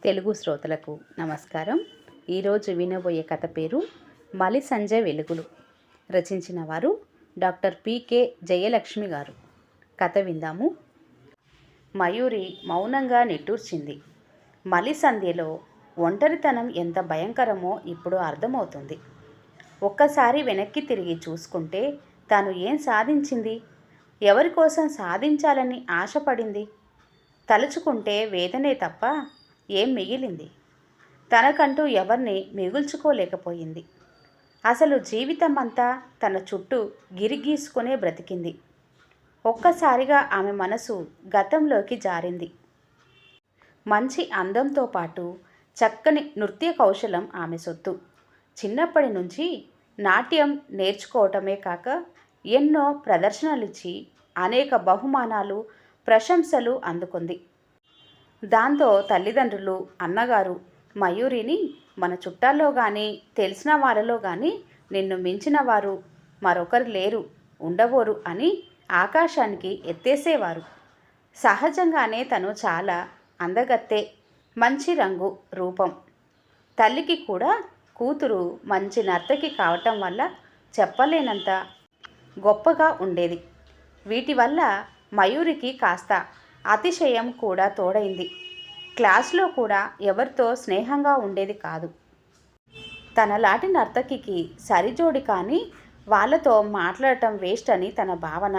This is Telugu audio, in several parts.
తెలుగు శ్రోతలకు నమస్కారం. ఈరోజు వినబోయే కథ పేరు మలి సంజయ్ వెలుగులు. రచించిన వారు డాక్టర్ పికే జయలక్ష్మి గారు. కథ విందాము. మయూరి మౌనంగా నిట్టూర్చింది. మలి సంధ్యలో ఒంటరితనం ఎంత భయంకరమో ఇప్పుడు అర్థమవుతుంది. ఒక్కసారి వెనక్కి తిరిగి చూసుకుంటే తాను ఏం సాధించింది, ఎవరి కోసం సాధించాలని ఆశపడింది? తలుచుకుంటే వేదనే తప్ప ఏం మిగిలింది? తనకంటూ ఎవరిని మిగుల్చుకోలేకపోయింది. అసలు జీవితం అంతా తన చుట్టూ గిరిగీసుకునే బ్రతికింది. ఒక్కసారిగా ఆమె మనసు గతంలోకి జారింది. మంచి అందంతో పాటు చక్కని నృత్య కౌశలం ఆమె సొత్తు. చిన్నప్పటి నుంచి నాట్యం నేర్చుకోవటమే కాక ఎన్నో ప్రదర్శనలిచ్చి అనేక బహుమానాలు, ప్రశంసలు అందుకుంది. దాంతో తల్లిదండ్రులు, అన్నగారు మయూరిని మన చుట్టాల్లో కానీ తెలిసిన వాళ్ళలో కానీ నిన్ను మించిన వారు మరొకరు లేరు, ఉండబోరు అని ఆకాశానికి ఎత్తేసేవారు. సహజంగానే తను చాలా అందగత్తె, మంచి రంగు, రూపం. తల్లికి కూడా కూతురు మంచి నర్తకి కావటం వల్ల చెప్పలేనంత గొప్పగా ఉండేది. వీటి వల్ల మయూరికి కాస్త అతిశయం కూడా తోడైంది. క్లాస్లో కూడా ఎవరితో స్నేహంగా ఉండేది కాదు. తనలాంటి నర్తకికి సరిజోడి కానీ వాళ్ళతో మాట్లాడటం వేస్ట్ అని తన భావన.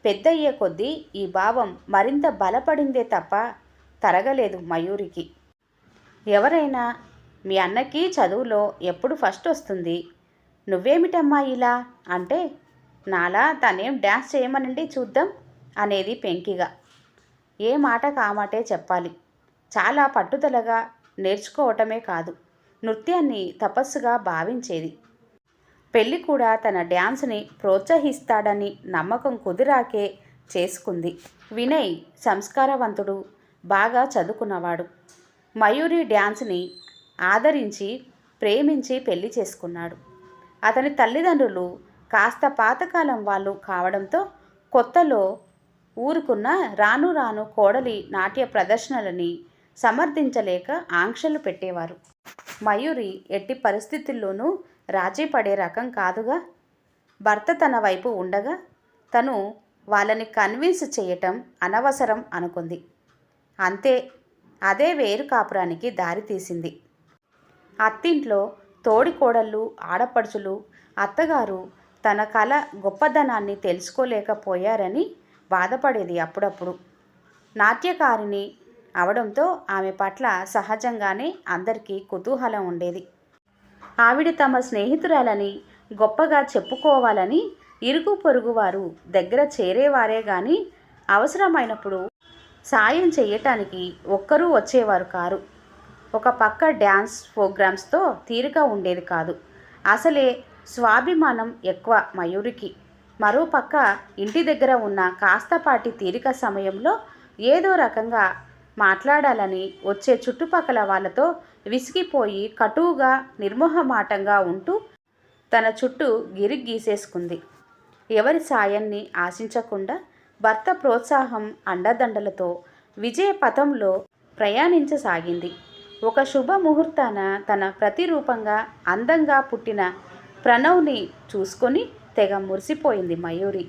పెద్దయ్యే కొద్దీ ఈ భావం మరింత బలపడిందే తప్ప తరగలేదు మయూరికి. ఎవరైనా మీ అన్నకి చదువులో ఎప్పుడు ఫస్ట్ వస్తుంది, నువ్వేమిటమ్మా ఇలా అంటే, నాలా తనేం డ్యాన్స్ చేయమనండి చూద్దాం అనేది పెంకిగా. ఏ మాట కామాటే చెప్పాలి. చాలా పట్టుదలగా నేర్చుకోవటమే కాదు, నృత్యాన్ని తపస్సుగా భావించేది. పెళ్ళి కూడా తన డ్యాన్స్ని ప్రోత్సహిస్తాడని నమ్మకం కుదిరాకే చేసుకుంది. వినయ్ సంస్కారవంతుడు, బాగా చదువుకున్నవాడు. మయూరి డ్యాన్స్ని ఆదరించి ప్రేమించి పెళ్లి చేసుకున్నాడు. అతని తల్లిదండ్రులు కాస్త పాతకాలం వాళ్ళు కావడంతో కొత్తలో ఊరుకున్న రాను రాను కోడలి నాట్య ప్రదర్శనలని సమర్థించలేక ఆంక్షలు పెట్టేవారు. మయూరి ఎట్టి పరిస్థితుల్లోనూ రాజీ పడే రకం కాదుగా. భర్త తన వైపు ఉండగా తను వాళ్ళని కన్విన్స్ చేయటం అనవసరం అనుకుంది. అంతే, అదే వేరు కాపురానికి దారితీసింది. అత్తింట్లో తోడి కోడళ్ళు, ఆడపడుచులు, అత్తగారు తన కళ గొప్పదనాన్ని తెలుసుకోలేకపోయారని బాధపడేది అప్పుడప్పుడు. నాట్యకారిణి అవడంతో ఆమె పట్ల సహజంగానే అందరికీ కుతూహలం ఉండేది. ఆవిడ తమ స్నేహితురాలని గొప్పగా చెప్పుకోవాలని ఇరుగు పొరుగు వారు దగ్గర చేరేవారే గాని అవసరమైనప్పుడు సాయం చేయటానికి ఒక్కరూ వచ్చేవారు కారు. ఒక పక్క డ్యాన్స్ ప్రోగ్రామ్స్తో తీరిక ఉండేది కాదు. అసలే స్వాభిమానం ఎక్కువ మయూరికి. మరో పక్క ఇంటి దగ్గర ఉన్న కాస్తపాటి తీరిక సమయంలో ఏదో రకంగా మాట్లాడాలని వచ్చే చుట్టుపక్కల వాళ్ళతో విసిగిపోయి కటువుగా నిర్మోహమాటంగా ఉంటూ తన చుట్టూ గిరి గీసేసుకుంది. ఎవరి సాయాన్ని ఆశించకుండా భర్త ప్రోత్సాహం, అండదండలతో విజయ పథంలో ప్రయాణించసాగింది. ఒక శుభముహూర్తాన తన ప్రతిరూపంగా అందంగా పుట్టిన ప్రణవ్ని చూసుకొని తెగ మురిసిపోయింది మయూరి.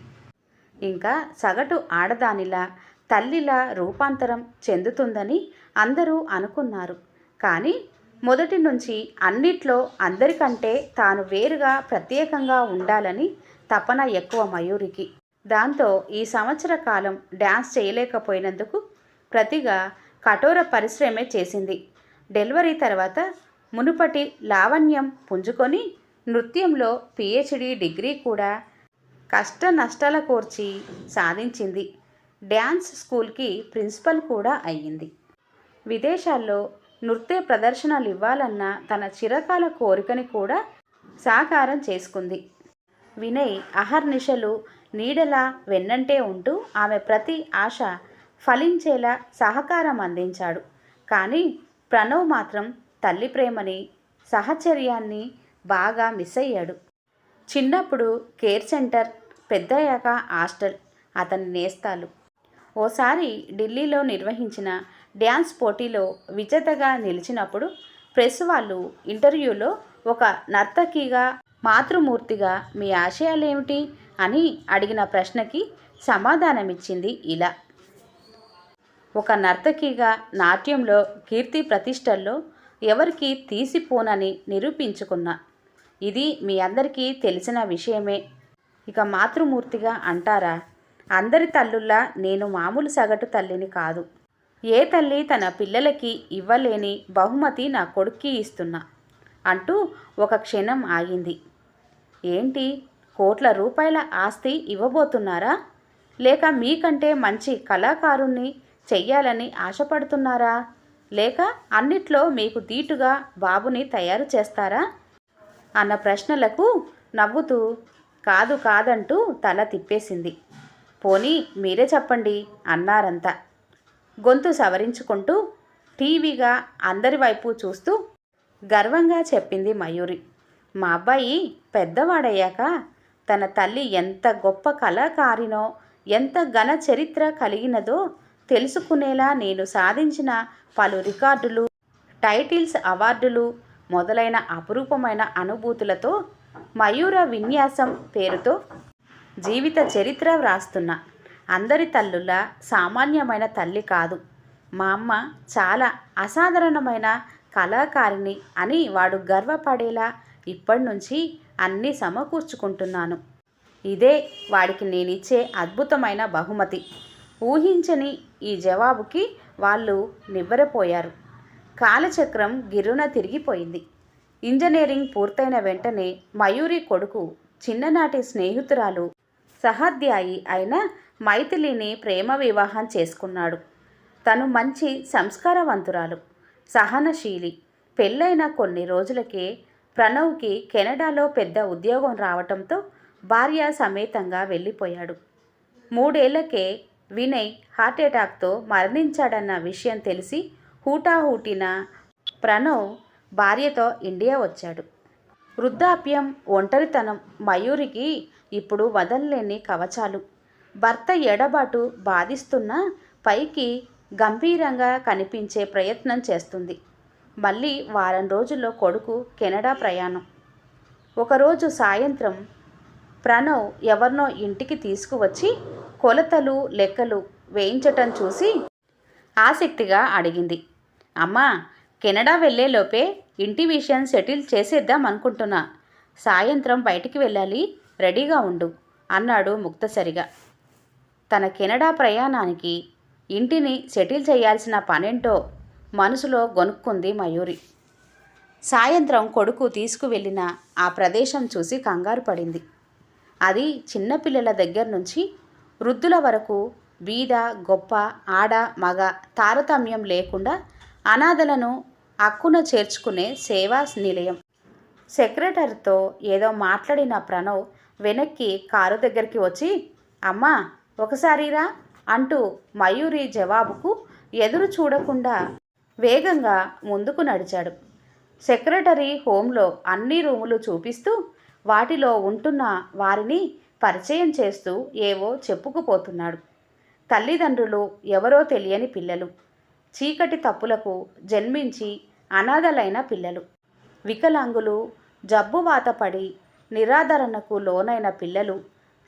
ఇంకా సగటు ఆడదానిలా, తల్లిలా రూపాంతరం చెందుతుందని అందరూ అనుకున్నారు. కానీ మొదటి నుంచి అన్నిట్లో అందరికంటే తాను వేరుగా, ప్రత్యేకంగా ఉండాలని తపన ఎక్కువ మయూరికి. దాంతో ఈ సంవత్సర కాలం డ్యాన్స్ చేయలేకపోయినందుకు ప్రతిగా కఠోర పరిశ్రమే చేసింది. డెలివరీ తర్వాత మునుపటి లావణ్యం పుంజుకొని నృత్యంలో పిహెచ్డి డిగ్రీ కూడా కష్ట నష్టాల కోర్చి సాధించింది. డ్యాన్స్ స్కూల్కి ప్రిన్సిపల్ కూడా అయ్యింది. విదేశాల్లో నృత్య ప్రదర్శనలు ఇవ్వాలన్న తన చిరకాల కోరికని కూడా సాకారం చేసుకుంది. వినయ్ అహర్నిశలు నీడలా వెన్నంటే ఉంటూ ఆమె ప్రతి ఆశ ఫలించేలా సహకారం అందించాడు. కానీ ప్రణవ్ మాత్రం తల్లి ప్రేమని, సహచర్యాన్ని బాగా మిస్ అయ్యాడు. చిన్నప్పుడు కేర్ సెంటర్, పెద్దయ్యాక హాస్టల్ అతని నేస్తాలు. ఓసారి ఢిల్లీలో నిర్వహించిన డ్యాన్స్ పోటీలో విజేతగా నిలిచినప్పుడు ప్రెస్ వాళ్ళు ఇంటర్వ్యూలో ఒక నర్తకిగా మాతృమూర్తిగా మీ ఆశయాలేమిటి అని అడిగిన ప్రశ్నకి సమాధానమిచ్చింది ఇలా: ఒక నర్తకిగా నాట్యంలో కీర్తి ప్రతిష్టల్లో ఎవరికి తీసిపోనని నిరూపించుకున్నా. ఇది మీ అందరికీ తెలిసిన విషయమే. ఇక మాతృమూర్తిగా అంటారా? అందరి తల్లుల్లా నేను మామూలు సగటు తల్లిని కాదు. ఏ తల్లి తన పిల్లలకి ఇవ్వలేని బహుమతి నా కొడుక్కి ఇస్తున్నా అంటూ ఒక క్షణం ఆగింది. ఏంటి, కోట్ల రూపాయల ఆస్తి ఇవ్వబోతున్నారా? లేక మీకంటే మంచి కళాకారుణ్ణి చెయ్యాలని ఆశపడుతున్నారా? లేక అన్నిట్లో మీకు దీటుగా బాబుని తయారు చేస్తారా అన్న ప్రశ్నలకు నవ్వుతూ కాదు కాదంటూ తల తిప్పేసింది. పోనీ మీరే చెప్పండి అన్నారంతా. గొంతు సవరించుకుంటూ టీవీగా అందరి వైపు చూస్తూ గర్వంగా చెప్పింది మయూరి. మా అబ్బాయి పెద్దవాడయ్యాక తన తల్లి ఎంత గొప్ప కళాకారినో, ఎంత ఘన చరిత్ర కలిగినదో తెలుసుకునేలా నేను సాధించిన పలు రికార్డులు, టైటిల్స్, అవార్డులు మొదలైన అపురూపమైన అనుభూతులతో మయూర విన్యాసం పేరుతో జీవిత చరిత్ర వ్రాస్తున్నా. అందరి తల్లుల సామాన్యమైన తల్లి కాదు. మా అమ్మ చాలా అసాధారణమైన కళాకారిణి అని వాడు గర్వపడేలా ఇప్పటి నుంచి అన్నీ సమకూర్చుకుంటున్నాను. ఇదే వాడికి నేనిచ్చే అద్భుతమైన బహుమతి. ఊహించని ఈ జవాబుకి వాళ్ళు నివ్వెరపోయారు. కాలచక్రం గిర్రున తిరిగిపోయింది. ఇంజనీరింగ్ పూర్తయిన వెంటనే మయూరి కొడుకు చిన్ననాటి స్నేహితురాలు సహాధ్యాయి అయిన మైథిలిని ప్రేమ వివాహం చేసుకున్నాడు. తను మంచి సంస్కారవంతురాలు, సహనశీలి. పెళ్ళైన కొన్ని రోజులకే ప్రణవ్కి కెనడాలో పెద్ద ఉద్యోగం రావటంతో భార్య సమేతంగా వెళ్ళిపోయాడు. 3 ఏళ్లకే వినయ్ హార్ట్అటాక్తో మరణించాడన్న విషయం తెలిసి హూటాహూటిన ప్రణవ్ భార్యతో ఇండియా వచ్చాడు. వృద్ధాప్యం, ఒంటరితనం మయూరికి ఇప్పుడు వదలలేని కవచాలు. భర్త ఎడబాటు బాధిస్తున్నా పైకి గంభీరంగా కనిపించే ప్రయత్నం చేస్తుంది. మళ్ళీ వారం రోజుల్లో కొడుకు కెనడా ప్రయాణం. ఒకరోజు సాయంత్రం ప్రణవ్ ఎవరినో ఇంటికి తీసుకువచ్చి కొలతలు, లెక్కలు వేయించటం చూసి ఆసక్తిగా అడిగింది. అమ్మా, కెనడా వెళ్ళేలోపే ఇంటి విషయం సెటిల్ చేసేద్దాం అనుకుంటున్నా. సాయంత్రం బయటికి వెళ్ళాలి, రెడీగా ఉండు అన్నాడు ముక్తసరిగా. తన కెనడా ప్రయాణానికి ఇంటిని సెటిల్ చేయాల్సిన పనేంటో మనసులో గొనుక్కుంది మయూరి. సాయంత్రం కొడుకు తీసుకువెళ్ళిన ఆ ప్రదేశం చూసి కంగారు పడింది. అది చిన్నపిల్లల దగ్గర నుంచి వృద్ధుల వరకు బీద, గొప్ప, ఆడ, మగ తారతమ్యం లేకుండా అనాథలను అక్కున చేర్చుకునే సేవా నిలయం. సెక్రటరీతో ఏదో మాట్లాడిన ప్రణవ్ వెనక్కి కారు దగ్గరికి వచ్చి, అమ్మా ఒకసారిరా అంటూ మయూరి జవాబుకు ఎదురు చూడకుండా వేగంగా ముందుకు నడిచాడు. సెక్రటరీ హోంలో అన్ని రూములు చూపిస్తూ వాటిలో ఉంటున్న వారిని పరిచయం చేస్తూ ఏవో చెప్పుకుపోతున్నాడు. తల్లిదండ్రులు ఎవరో తెలియని పిల్లలు, చీకటి తప్పులకు జన్మించి అనాథలైన పిల్లలు, వికలాంగులు, జబ్బువాతపడి నిరాదరణకు లోనైన పిల్లలు,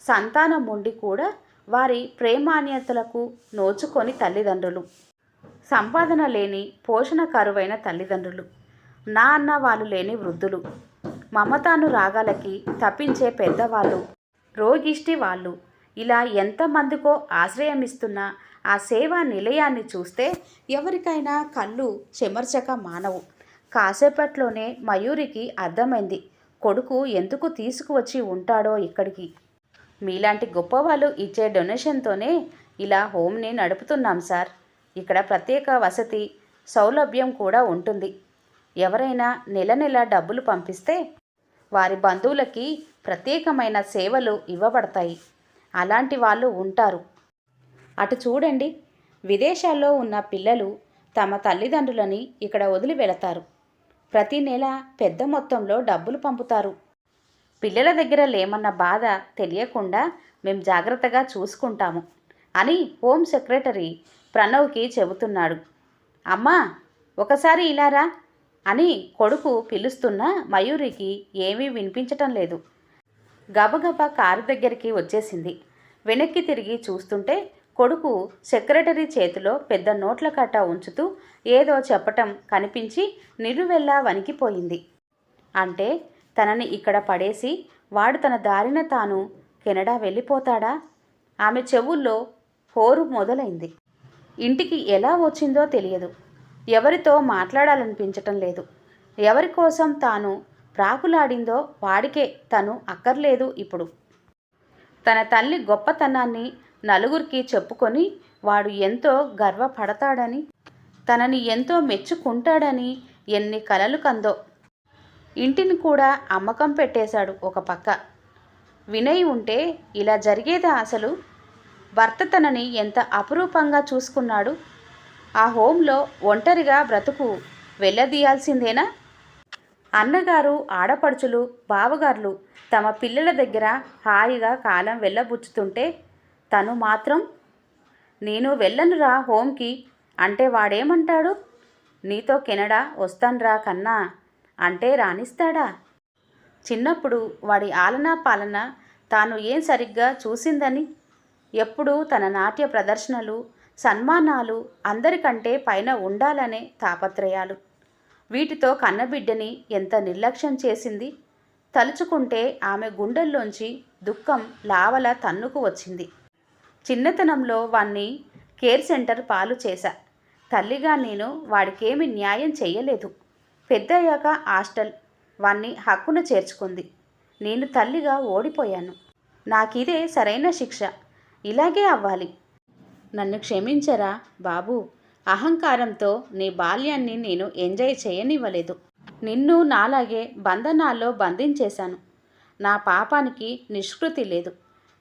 సంతానం ఉండి కూడా వారి ప్రేమాన్యతలకు నోచుకొని తల్లిదండ్రులు, సంపాదన లేని పోషణ కరువైన తల్లిదండ్రులు, నా అన్న వాళ్ళు లేని వృద్ధులు, మమతాను రాగాలకి తప్పించే పెద్దవాళ్ళు, రోగిష్టి వాళ్ళు, ఇలా ఎంతమందికో ఆశ్రయమిస్తున్న ఆ సేవా నిలయాన్ని చూస్తే ఎవరికైనా కళ్ళు చెమర్చక మానవు. కాసేపట్లోనే మయూరికి అర్థమైంది కొడుకు ఎందుకు తీసుకువచ్చి ఉంటాడో ఇక్కడికి. మీలాంటి గొప్పవాళ్ళు ఇచ్చే డొనేషన్తోనే ఇలా హోమ్ని నడుపుతున్నాం సార్. ఇక్కడ ప్రత్యేక వసతి సౌలభ్యం కూడా ఉంటుంది. ఎవరైనా నెల నెల డబ్బులు పంపిస్తే వారి బంధువులకి ప్రత్యేకమైన సేవలు ఇవ్వబడతాయి. అలాంటి వాళ్ళు ఉంటారు. అటు చూడండి, విదేశాల్లో ఉన్న పిల్లలు తమ తల్లిదండ్రులని ఇక్కడ వదిలి వెళతారు. ప్రతి నెల పెద్ద మొత్తంలో డబ్బులు పంపుతారు. పిల్లల దగ్గర లేమన్న బాధ తెలియకుండా మేం జాగ్రత్తగా చూసుకుంటాము అని హోమ్ సెక్రటరీ ప్రణవ్కి చెబుతున్నాడు. అమ్మా, ఒకసారి ఇలారా అని కొడుకు పిలుస్తున్న మయూరికి ఏమీ వినిపించటం లేదు. గబగబా కారు దగ్గరికి వచ్చేసింది. వెనక్కి తిరిగి చూస్తుంటే కొడుకు సెక్రటరీ చేతిలో పెద్ద నోట్ల కట్ట ఉంచుతూ ఏదో చెప్పటం కనిపించి నిలువెల్లా వణికిపోయింది. అంటే తనని ఇక్కడ పడేసి వాడు తన దారిన తాను కెనడా వెళ్ళిపోతాడా? ఆమె చెవుల్లో హోరు మొదలైంది. ఇంటికి ఎలా వచ్చిందో తెలియదు. ఎవరితో మాట్లాడాలనిపించటం లేదు. ఎవరి కోసం తాను ప్రాకులాడిందో వాడికే తను అక్కర్లేదు ఇప్పుడు. తన తల్లి గొప్పతనాన్ని నలుగురికి చెప్పుకొని వాడు ఎంతో గర్వపడతాడని, తనని ఎంతో మెచ్చుకుంటాడని ఎన్ని కలలు కందో. ఇంటిని కూడా అమ్మకం పెట్టేశాడు ఒక పక్క. వినయ్ ఉంటే ఇలా జరిగేదా అసలు? భర్త తనని ఎంత అపురూపంగా చూసుకున్నాడు. ఆ హోంలో ఒంటరిగా బ్రతుకు వెళ్ళదీయాల్సిందేనా? అన్నగారు, ఆడపడుచులు, బావగారులు తమ పిల్లల దగ్గర హాయిగా కాలం వెళ్ళబుచ్చుతుంటే తను మాత్రం నేను వెళ్ళనురా హోంకి అంటే వాడేమంటాడు? నీతో కెనడా వస్తాన్రా కన్నా అంటే రాణిస్తాడా? చిన్నప్పుడు వాడి ఆలనా పాలన తాను ఏం సరిగ్గా చూసిందని? ఎప్పుడూ తన నాట్య ప్రదర్శనలు, సన్మానాలు అందరికంటే పైన ఉండాలనే తాపత్రయాలు. వీటితో కన్నబిడ్డని ఎంత నిర్లక్ష్యం చేసింది. తలుచుకుంటే ఆమె గుండెల్లోంచి దుఃఖం లావల తన్నుకు వచ్చింది. చిన్నతనంలో వాణ్ణి కేర్ సెంటర్ పాలు చేశా. తల్లిగా నేను వాడికేమి న్యాయం చెయ్యలేదు. పెద్దయ్యాక హాస్టల్ వాణ్ణి హక్కున చేర్చుకుంది. నేను తల్లిగా ఓడిపోయాను. నాకిదే సరైన శిక్ష. ఇలాగే అవ్వాలి. నన్ను క్షమించరా బాబూ. అహంకారంతో నీ బాల్యాన్ని నేను ఎంజాయ్ చేయనివ్వలేదు. నిన్ను నాలాగే బంధనాల్లో బంధించేశాను. నా పాపానికి నిష్కృతి లేదు.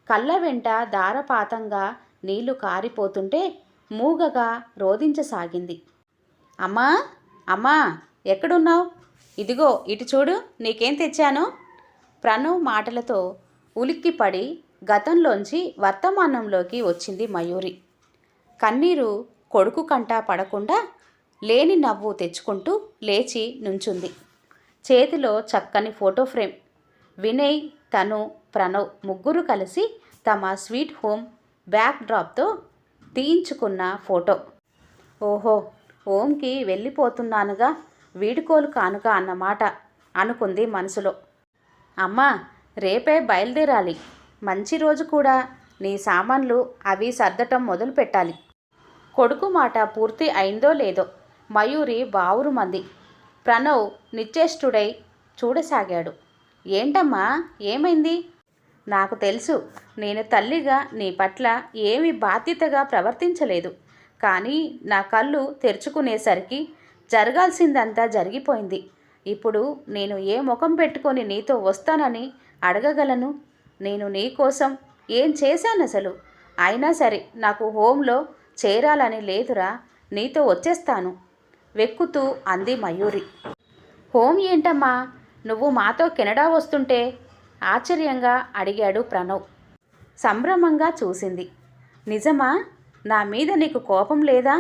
కళ్ళ వెంట ధారపాతంగా నీళ్లు కారిపోతుంటే మూగగా రోదించసాగింది. అమ్మా, అమ్మా, ఎక్కడున్నావు? ఇదిగో ఇటు చూడు, నీకేం తెచ్చాను. ప్రణవ్ మాటలతో ఉలిక్కిపడి గతంలోంచి వర్తమానంలోకి వచ్చింది మయూరి. కన్నీరు కొడుకు కంట పడకుండా లేని నవ్వు తెచ్చుకుంటూ లేచి నుంచుంది. చేతిలో చక్కని ఫోటో ఫ్రేమ్. వినయ్, తను, ప్రణవ్ ముగ్గురు కలిసి తమ స్వీట్ హోమ్ బ్యాక్ డ్రాప్తో తీయించుకున్న ఫోటో. ఓహో, హోమ్కి వెళ్ళిపోతున్నానుగా, వీడుకోలు కానుక అన్నమాట అనుకుంది మనసులో. అమ్మా, రేపే బయలుదేరాలి. మంచి రోజు కూడా. నీ సామాన్లు అవి సర్దటం మొదలు పెట్టాలి. కొడుకు మాట పూర్తి అయిందో లేదో మయూరి బావురుమంది. ప్రణవ్ నిశ్చేష్టుడై చూడసాగాడు. ఏంటమ్మా, ఏమైంది? నాకు తెలుసు, నేను తల్లిగా నీ పట్ల ఏమి బాధ్యతగా ప్రవర్తించలేదు. కానీ నా కళ్ళు తెరుచుకునేసరికి జరగాల్సిందంతా జరిగిపోయింది. ఇప్పుడు నేను ఏ ముఖం పెట్టుకొని నీతో వస్తానని అడగగలను? నేను నీ కోసం ఏం చేశాను అసలు? అయినా సరే నాకు హోంలో చేరాలని లేదురా, నీతో వచ్చేస్తాను వెక్కుతూ అంది మయూరి. హోం ఏంటమ్మా, నువ్వు మాతో కెనడా వస్తుంటే? ఆశ్చర్యంగా అడిగాడు ప్రణవ్. సంభ్రమంగా చూసింది. నిజమా? నా మీద నీకు కోపం లేదా?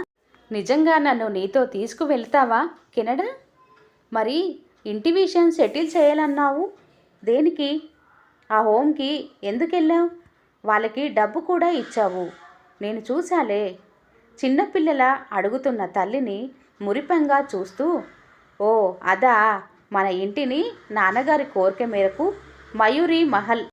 నిజంగా నన్ను నీతో తీసుకువెళ్తావా కెనడా? మరి ఇంటి విషయం సెటిల్ చేయాలన్నావు, దేనికి? ఆ హోంకి ఎందుకెళ్ళావు? వాళ్ళకి డబ్బు కూడా ఇచ్చావు, నేను చూశాలే. చిన్నపిల్లల అడుగుతున్న తల్లిని మురిపంగా చూస్తూ, ఓ అదా, మన ఇంటిని నాన్నగారి కోరిక మేరకు మయూరి మహల్